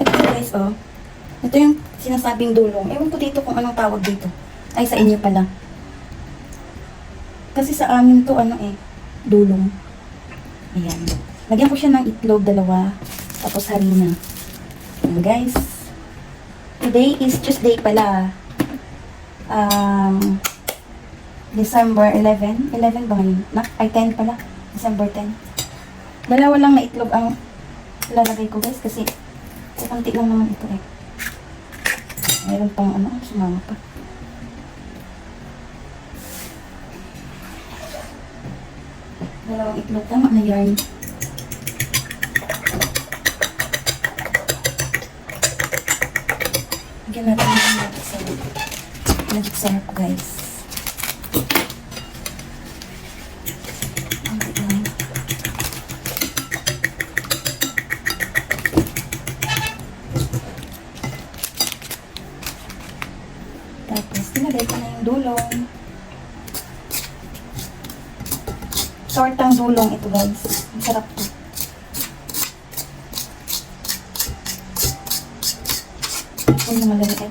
Ito guys, oh. Ito yung sinasabing dulong. Ewan ko dito kung anong tawag dito. Ay, sa inyo pala. Kasi sa amin to, ano eh, dulong. Ayan. Lagyan ko siya ng itlog, 2. Tapos harina. Ayan, guys. Today is Tuesday pala. December 11. 11 ba ngayon? Ay, 10 pala. December 10. 2 lang na itlog ang lalagay ko, guys. Kasi konti lang naman ito eh. Mayroon pang ano, sumama pa. Dalawang itlog, tama na yarn. Bigyan natin yung magic syrup, guys. Tapos, tinagay ko na yung dulong. Tortang dulong ito, guys. Ang sarap to. Huwag na malaliit.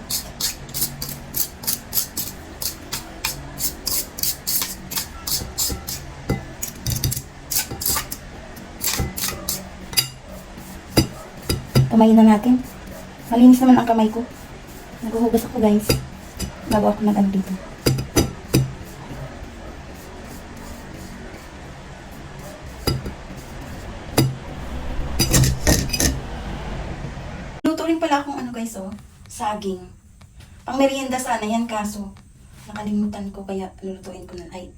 Kamayin na natin. Malinis naman ang kamay ko. Naghuhugas ako, guys. Bago ako nag-ano dito. Luto rin pala akong ano, guys, oh. Saging. Pang merienda sana yan, kaso nakalimutan ko, kaya lulutuin ko na. Ay,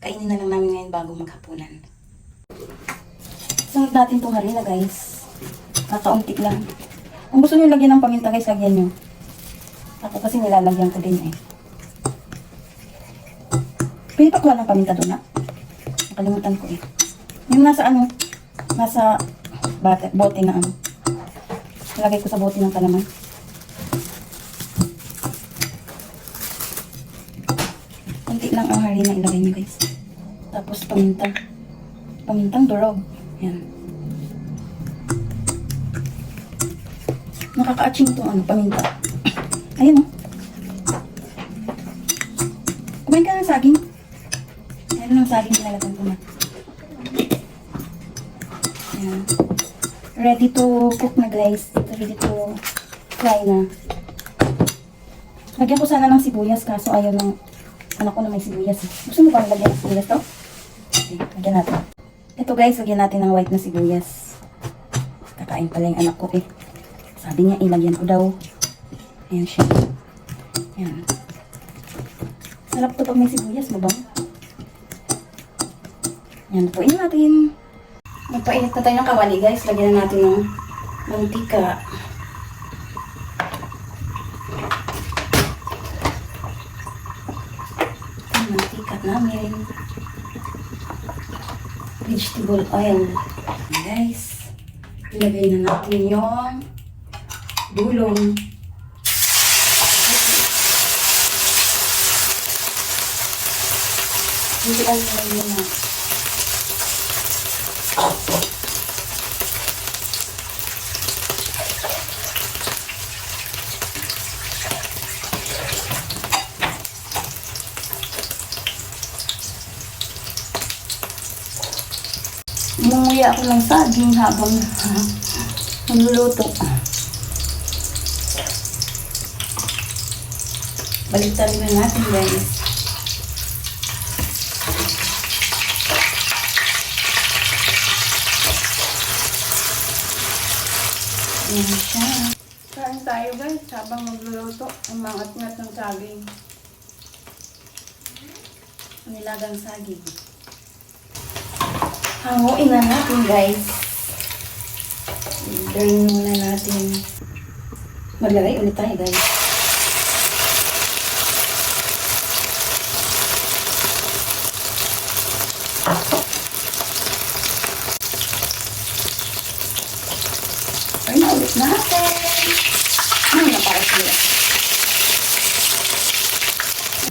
kainin na lang namin ngayon bago maghapunan. Sunod natin itong harina, guys. Kakaunti lang. Kung gusto nyo lagyan ng paminta, guys, lagyan nyo. Ako kasi nilalagyan ko din eh. Pwede pa kuha ng paminta doon, ha? Nakalimutan ko eh. Yung nasa ano, nasa bote na ano. Nilagay ko sa bote ng kalaman. Kunti lang ang harina ilagay nyo, guys. Tapos paminta. Pamintang durog. Yan. Nakaka-aching itong ano, paminta. Ayun, oh. Kumain ka ng saging. Meron ng saging nilalagyan ko na. Ayan. Ready to cook na, guys. Ready to fry na. Lagyan ko sana ng sibuyas, kaso ayaw ng anak ko na may sibuyas. Gusto mo ba lagyan ng sibuyas to? Okay, lagyan natin. Ito, guys, lagyan natin ng white na sibuyas. Kakain pala yung anak ko eh. Sabi niya, ilagyan ko daw. Ayan siya. Ayan. Sarap to pag may sibuyas, mabang. Ayan, puin natin. Magpainit na tayo ng kawali, guys. Lagyan na natin ng mantika. Ang mantika namin. Vegetable oil. Ayan, guys. Ilagay na natin yung dulong. Hindi ang nilagay na. Umuya ako ng saging habang nagluluto. Baliktad na natin, guys. Ayan siya. Kain tayo, guys, habang magluluto. Ang mangat-ngat ng saging. Nilagang saging. Hanguin na natin, guys. Drain muna natin. Maglagay ulit tayo, guys. Drain na ulit natin. Ay, napakas nila.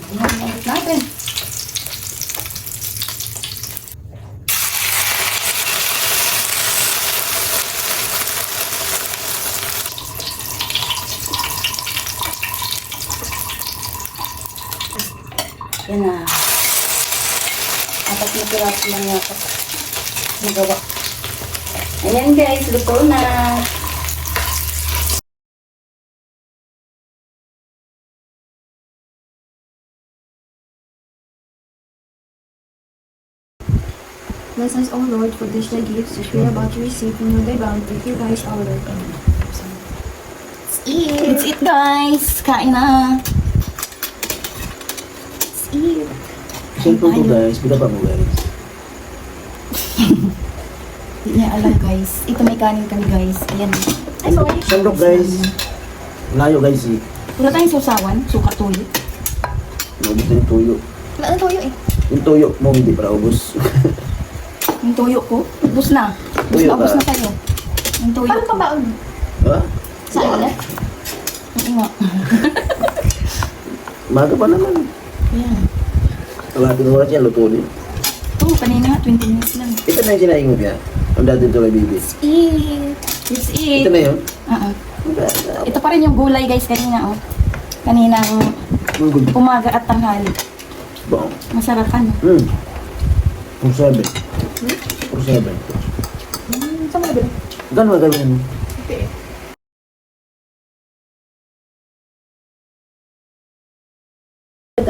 Drain na ulit natin. Yan na. Apat na piraso lang yata. Nagawa. Ayan guys, luto na. Bless us, O Lord, for this thy gifts which we are about to receive from your thy bounty through Christ our Lord. Amen. Let's eat! It's it guys. Kain na. Let's eat! Cellphone ko guys, binaba mo guys. Hindi niya alam guys. Ito may kanin kami guys. Ayan. Ay, sorry. Sandok guys. Layo guys eh. Wala tayong sausawan. Suka tuyo. Naubos na yung tuyo. Wala na toyo eh. Yung tuyo mo hindi para ubos. Yung tuyo ko. Ubus na. Ubus Tuyo na, ubus ka. na tayo. Yung tuyo Paano ko. pa baon? Ha? Sa alat? Yung nga. Maga pa naman. Ayan. Tawatin oras yan, luto din. Ito, kanina nga. 20 minutes lang. Ito na yung sinaing mo kaya. Ang dati ito kay Bibi. Eat! Let's eat. Ito na yun. Ito pa rin yung gulay guys kanina oh. Kaninang umaga at tanghali. Bong. Masarap ano. For 7. For 7. Saan mo nabili? Gano'n gawin mo? Okay.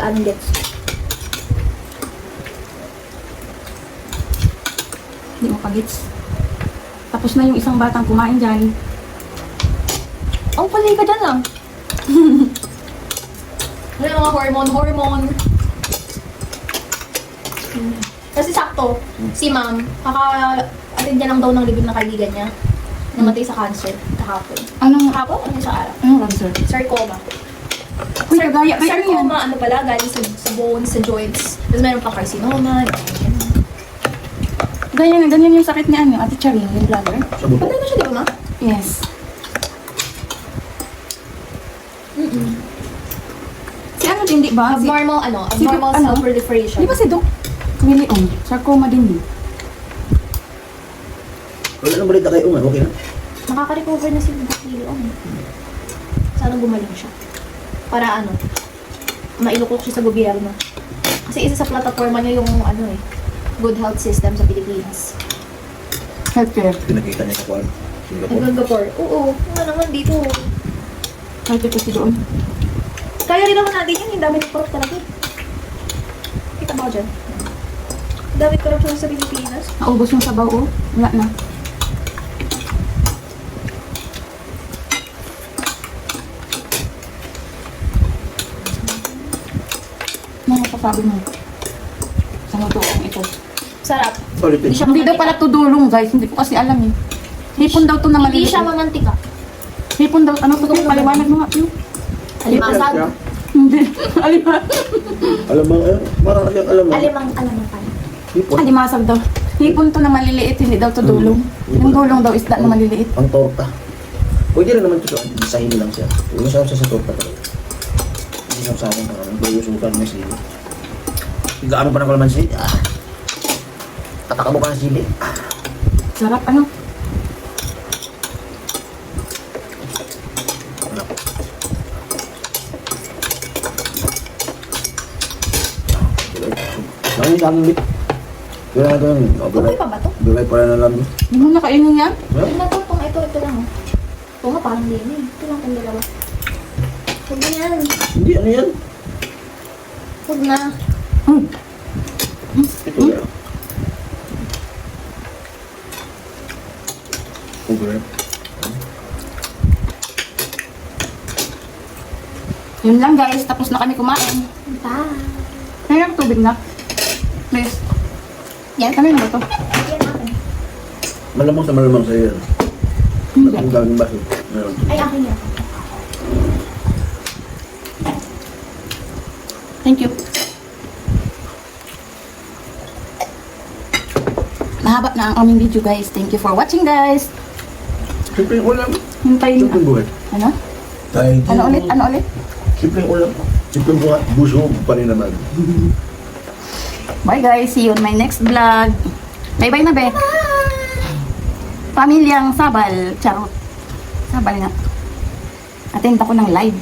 Anong gets? Hindi mo pagits. Tapos na yung isang batang kumain dyan. Ang palay ka dyan lang. Ano yung mga hormone? Kasi sakto, si ma'am, kaka-attend niya lang daw ng libid ng kaibigan niya. Namatay sa cancer kahapon. Anong, Kahapon? Ano sa araw? anong cancer? Sarcoma. Uy, kagaya kayo yan. Sarcoma, ano pala, galing sa bones, sa joints. Tapos meron pa carcinoma. Ganyan yung sakit ni ano, Ate Charing, yung vlogger. Sa buto. Patay na siya, di ba ma? Yes. Si ano din, di ba? Si, Abnormal, si abnormal Doc, ano? cell proliferation. di ba si Doc Willie sarcoma din din. Wala nang balita kayo nga, okay na. Nakaka-recover na si Doc Leon. Sana gumaling siya. Para mailukok siya sa gobyerno. Kasi isa sa plataforma niya yung good health system sa Pilipinas. Healthcare. Pinakita niya sa kwan. Singapore. Singapore. Oo, nga naman dito. Healthcare kasi doon. Kaya rin naman natin yun, yung dami ng korap talaga eh. Kita mo dyan? Dami korupsyon sa Pilipinas. Naubos yung sabaw, oh. Wala na. Mga pasabi mo. Sa lutoong ito. Sarap. Ulitin. Hindi siya Hindi daw pala tudulong guys. Hindi ko kasi alam eh. Hipon daw to na Hindi maliliit. siya mamantika. Hipon daw. Ano to? Paliwanag mo nga. Yung- Alimasag. Hindi. Alimasag. Alam mo, marami ang alam mo. Alamang. Hipon. Alimasag daw. Hipon to na maliliit. Hindi daw to dulong. Yung dulong daw isda na maliliit. Ang torta. Pwede rin naman ito. Isahin lang siya. Huwag siya sa torta talaga. Hindi siya sa akin. Pwede yung sukan may sili. Gaano pa ng kalamansi? Tataka mo pa ng sili. Sarap ano? Langin sa akin, Bit. Gawin natin yun. Okay pa ba to? Gawin pa rin na lang. Hindi mo nakainin yan? Ano na to? Ito lang oh. Ito nga parang lini. Ito lang itong dalawa. Huwag na yan. Hindi, ano yan? Huwag na. Ito yan. Okay. Yun lang guys. Tapos na kami kumain. Bye. Mayroon tubig na. Please. Yan. Kami na ba ito? Yan akin. Malamang sa malamang sa'yo yan. Hindi. Ang daming baso. Meron. Ay, akin yan. Thank you. Mahaba na ang aming video guys. Thank you for watching guys. Siyempre yung ulam. Hintayin Siyempre yung buhay. Ano? Tayo. Ano ulit? Ano ulit? Siyempre yung ulam. Siyempre yung buhay. Busog pa rin naman. Bye guys. See you on my next vlog. Bye-bye na be. Pamilyang Sabal. Charot. Sabal nga. Attend ako ng live.